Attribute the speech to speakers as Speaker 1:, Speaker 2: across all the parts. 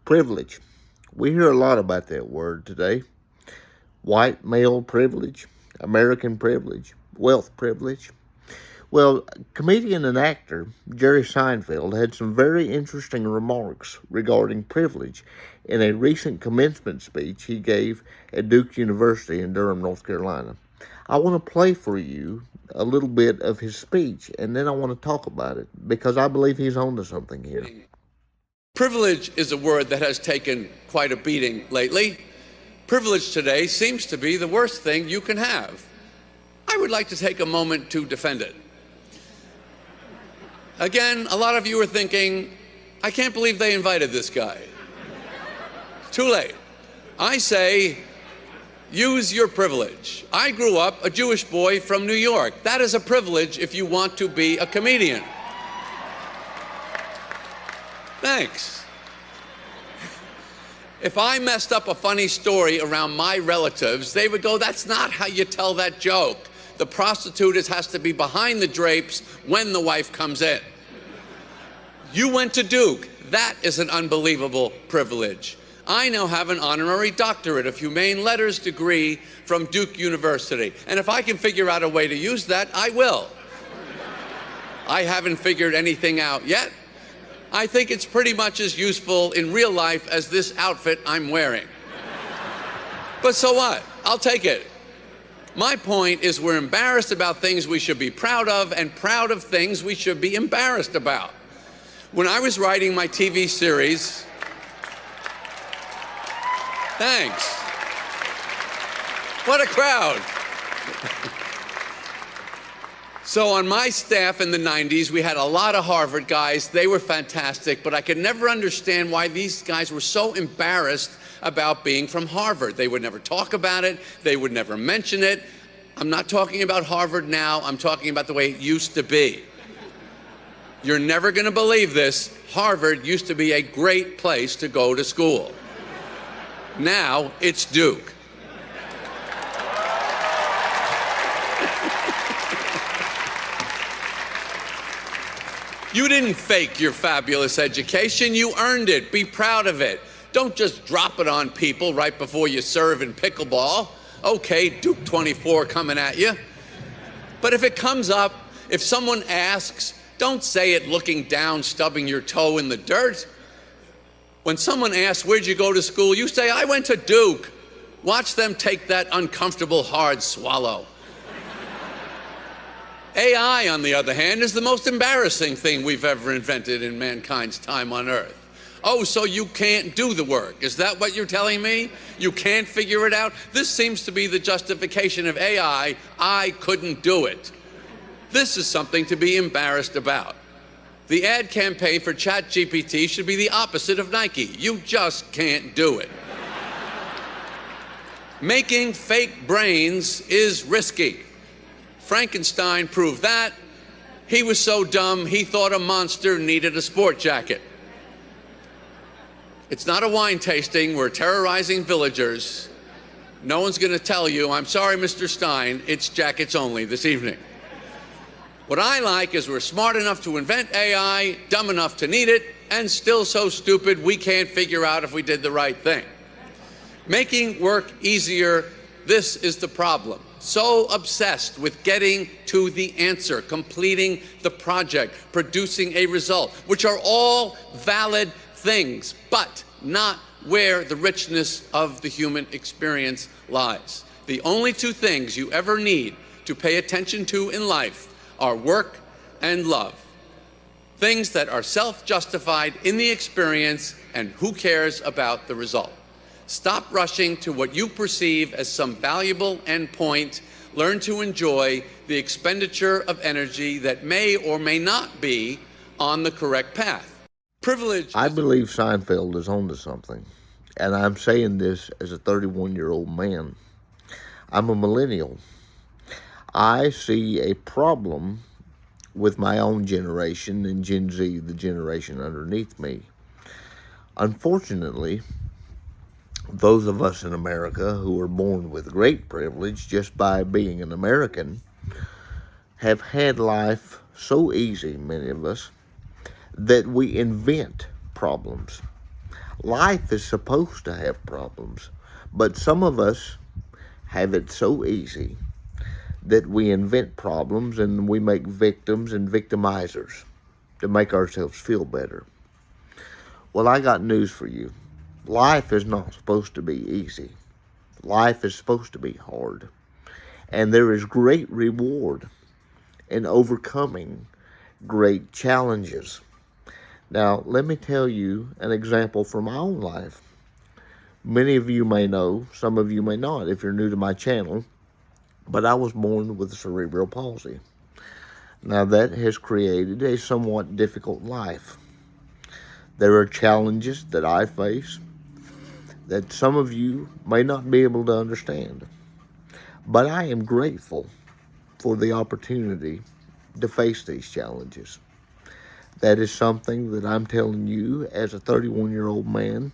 Speaker 1: Privilege. We hear a lot about that word today. White male privilege, American privilege, wealth privilege. Well, comedian and actor Jerry Seinfeld had some very interesting remarks regarding privilege in a recent commencement speech he gave at Duke University in Durham, North Carolina. I want to play for you a little bit of his speech, and then I want to talk about it because I believe he's onto something here.
Speaker 2: Privilege is a word that has taken quite a beating lately. Privilege today seems to be the worst thing you can have. I would like to take a moment to defend it. Again, a lot of you are thinking, I can't believe they invited this guy. Too late. I say, use your privilege. I grew up a Jewish boy from New York. That is a privilege if you want to be a comedian. Thanks. If I messed up a funny story around my relatives, they would go, that's not how you tell that joke. The prostitute has to be behind the drapes when the wife comes in. You went to Duke. That is an unbelievable privilege. I now have an honorary doctorate of humane letters degree from Duke University. And if I can figure out a way to use that, I will. I haven't figured anything out yet. I think it's pretty much as useful in real life as this outfit I'm wearing. But so what? I'll take it. My point is we're embarrassed about things we should be proud of and proud of things we should be embarrassed about. When I was writing my TV series, thanks. What a crowd. So on my staff in the 90s, we had a lot of Harvard guys. They were fantastic, but I could never understand why these guys were so embarrassed about being from Harvard. They would never talk about it. They would never mention it. I'm not talking about Harvard now. I'm talking about the way it used to be. You're never going to believe this. Harvard used to be a great place to go to school. Now it's Duke. You didn't fake your fabulous education. You earned it. Be proud of it. Don't just drop it on people right before you serve in pickleball. Okay, Duke 24 coming at you. But if it comes up, if someone asks, don't say it looking down, stubbing your toe in the dirt. When someone asks, where'd you go to school? You say, I went to Duke. Watch them take that uncomfortable, hard swallow. AI, on the other hand, is the most embarrassing thing we've ever invented in mankind's time on Earth. Oh, so you can't do the work. Is that what you're telling me? You can't figure it out? This seems to be the justification of AI. I couldn't do it. This is something to be embarrassed about. The ad campaign for ChatGPT should be the opposite of Nike. You just can't do it. Making fake brains is risky. Frankenstein proved that. He was so dumb, he thought a monster needed a sport jacket. It's not a wine tasting. We're terrorizing villagers. No one's going to tell you, I'm sorry, Mr. Stein, it's jackets only this evening. What I like is we're smart enough to invent AI, dumb enough to need it, and still so stupid we can't figure out if we did the right thing. Making work easier, this is the problem. So obsessed with getting to the answer, completing the project, producing a result, which are all valid things, but not where the richness of the human experience lies. The only two things you ever need to pay attention to in life are work and love. Things that are self-justified in the experience, and who cares about the result? Stop rushing to what you perceive as some valuable endpoint. Learn to enjoy the expenditure of energy that may or may not be on the correct path. Privilege.
Speaker 1: I believe Seinfeld is onto something, and I'm saying this as a 31-year-old man. I'm a millennial. I see a problem with my own generation and Gen Z, the generation underneath me. Unfortunately, those of us in America who are born with great privilege just by being an American have had life so easy, many of us, that we invent problems. Life is supposed to have problems, but some of us have it so easy that we invent problems and we make victims and victimizers to make ourselves feel better. Well, I got news for you. Life is not supposed to be easy. Life is supposed to be hard. And there is great reward in overcoming great challenges. Now, let me tell you an example from my own life. Many of you may know, some of you may not if you're new to my channel, but I was born with cerebral palsy. Now, that has created a somewhat difficult life. There are challenges that I face that some of you may not be able to understand. But I am grateful for the opportunity to face these challenges. That is something that I'm telling you as a 31-year-old man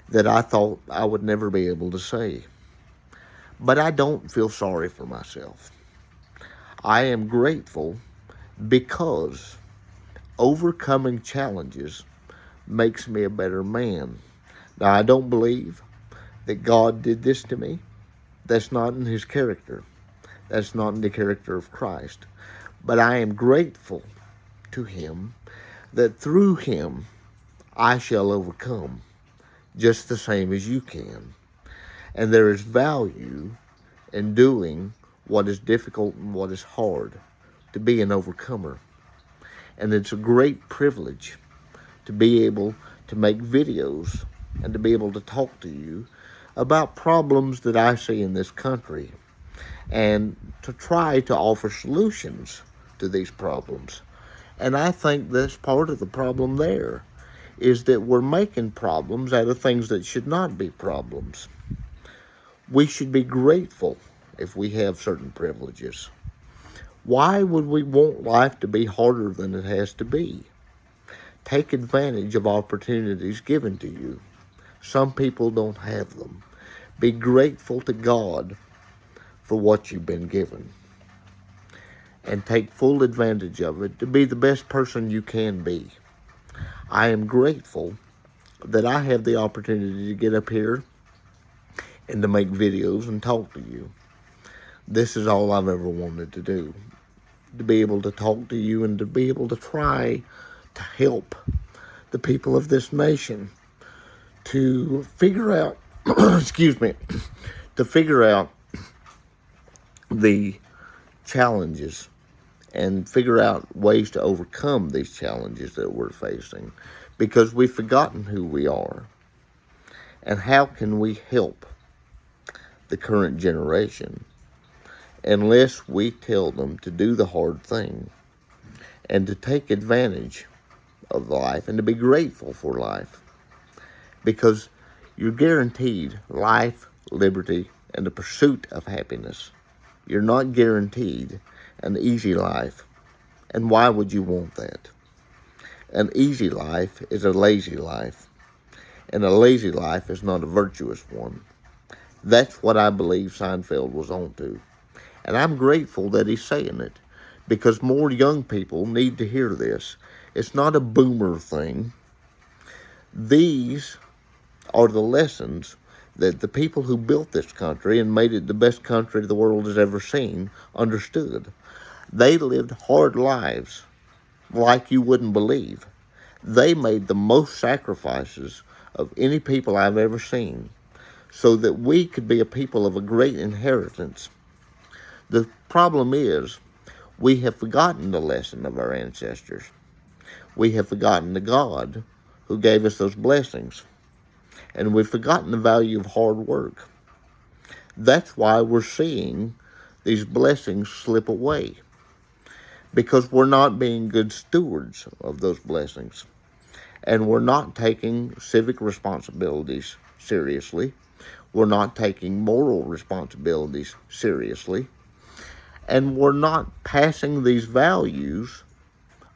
Speaker 1: that I thought I would never be able to say. But I don't feel sorry for myself. I am grateful because overcoming challenges makes me a better man. Now, I don't believe that God did this to me. That's not in his character. That's not in the character of Christ. But I am grateful to him that through him I shall overcome just the same as you can. And there is value in doing what is difficult and what is hard, to be an overcomer. And it's a great privilege to be able to make videos and to be able to talk to you about problems that I see in this country and to try to offer solutions to these problems. And I think that's part of the problem there, is that we're making problems out of things that should not be problems. We should be grateful if we have certain privileges. Why would we want life to be harder than it has to be? Take advantage of opportunities given to you. Some people don't have them. Be grateful to God for what you've been given. And take full advantage of it to be the best person you can be. I am grateful that I have the opportunity to get up here and to make videos and talk to you. This is all I've ever wanted to do. To be able to talk to you and to be able to try to help the people of this nation to figure out, to figure out the challenges and figure out ways to overcome these challenges that we're facing, because we've forgotten who we are. And how can we help the current generation unless we tell them to do the hard thing and to take advantage of life and to be grateful for life? Because you're guaranteed life, liberty, and the pursuit of happiness. You're not guaranteed an easy life. And why would you want that? An easy life is a lazy life. And a lazy life is not a virtuous one. That's what I believe Seinfeld was onto. And I'm grateful that he's saying it, because more young people need to hear this. It's not a boomer thing. These are the lessons that the people who built this country and made it the best country the world has ever seen understood. They lived hard lives like you wouldn't believe. They made the most sacrifices of any people I've ever seen so that we could be a people of a great inheritance. The problem is we have forgotten the lesson of our ancestors. We have forgotten the God who gave us those blessings. And we've forgotten the value of hard work. That's why we're seeing these blessings slip away, because we're not being good stewards of those blessings. And we're not taking civic responsibilities seriously. We're not taking moral responsibilities seriously. And we're not passing these values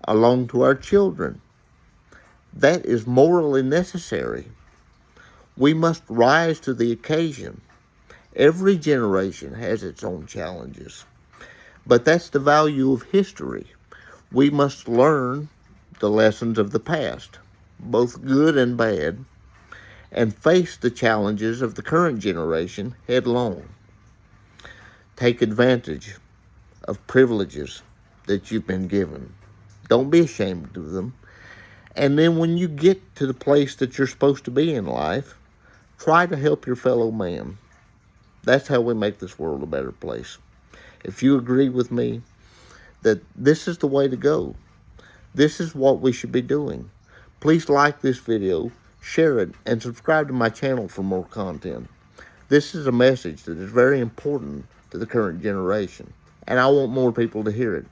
Speaker 1: along to our children. That is morally necessary. We must rise to the occasion. Every generation has its own challenges. But that's the value of history. We must learn the lessons of the past, both good and bad, and face the challenges of the current generation headlong. Take advantage of privileges that you've been given. Don't be ashamed of them. And then when you get to the place that you're supposed to be in life, try to help your fellow man. That's how we make this world a better place. If you agree with me that this is the way to go, this is what we should be doing, please like this video, share it, and subscribe to my channel for more content. This is a message that is very important to the current generation, and I want more people to hear it.